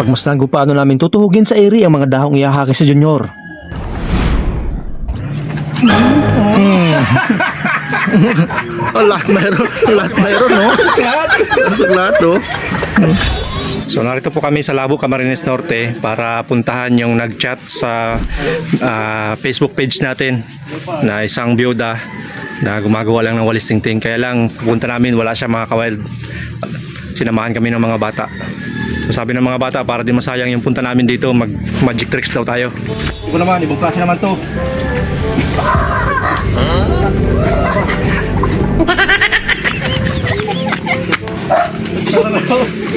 Pagmasdan kung paano namin tutuhugin sa area ang mga dahong ihahaki sa Junior. Lahat mayroon, no? Lahat, no? So narito po kami sa Labo, Camarines Norte para puntahan yung nag-chat sa Facebook page natin na isang byuda na gumagawa lang ng walis tingting. Kaya lang pupunta namin, wala siya mga kawild. Sinamahan kami ng mga bata. So, sabi ng mga bata, para di masayang yung punta namin dito, mag magic tricks daw tayo. Ito naman, ibang klase naman to.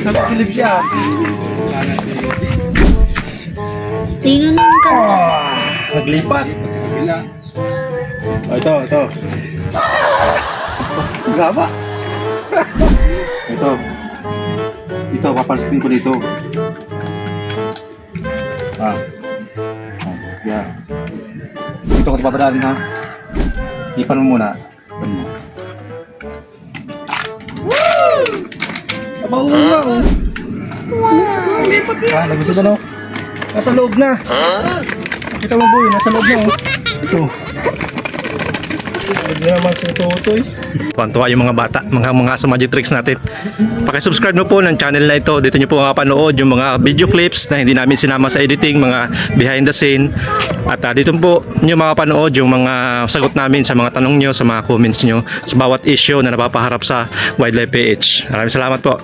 Nagkilip siya. Tingnan naman ka. Naglipat. Oh, ito. Gaba. Ito, papalsitin ko dito. Yan. Dito ko babadalin, ha. Ipan mo muna. Wow! Lipat na! Nag-isa na, no? Nasa loob na! Kita mo, boy, nasa loob na, oh. Ito. Hindi naman si Totoy. Pantuwa yung mga bata, mga sa magic tricks natin. Paki-subscribe mo po ng channel na ito. Dito nyo po mapanood yung mga video clips na hindi namin sinama sa editing, mga behind the scene. At dito po nyo mapanood yung mga sagot namin sa mga tanong nyo, sa mga comments nyo, sa bawat issue na napapaharap sa Wildlife PH. Maraming salamat po.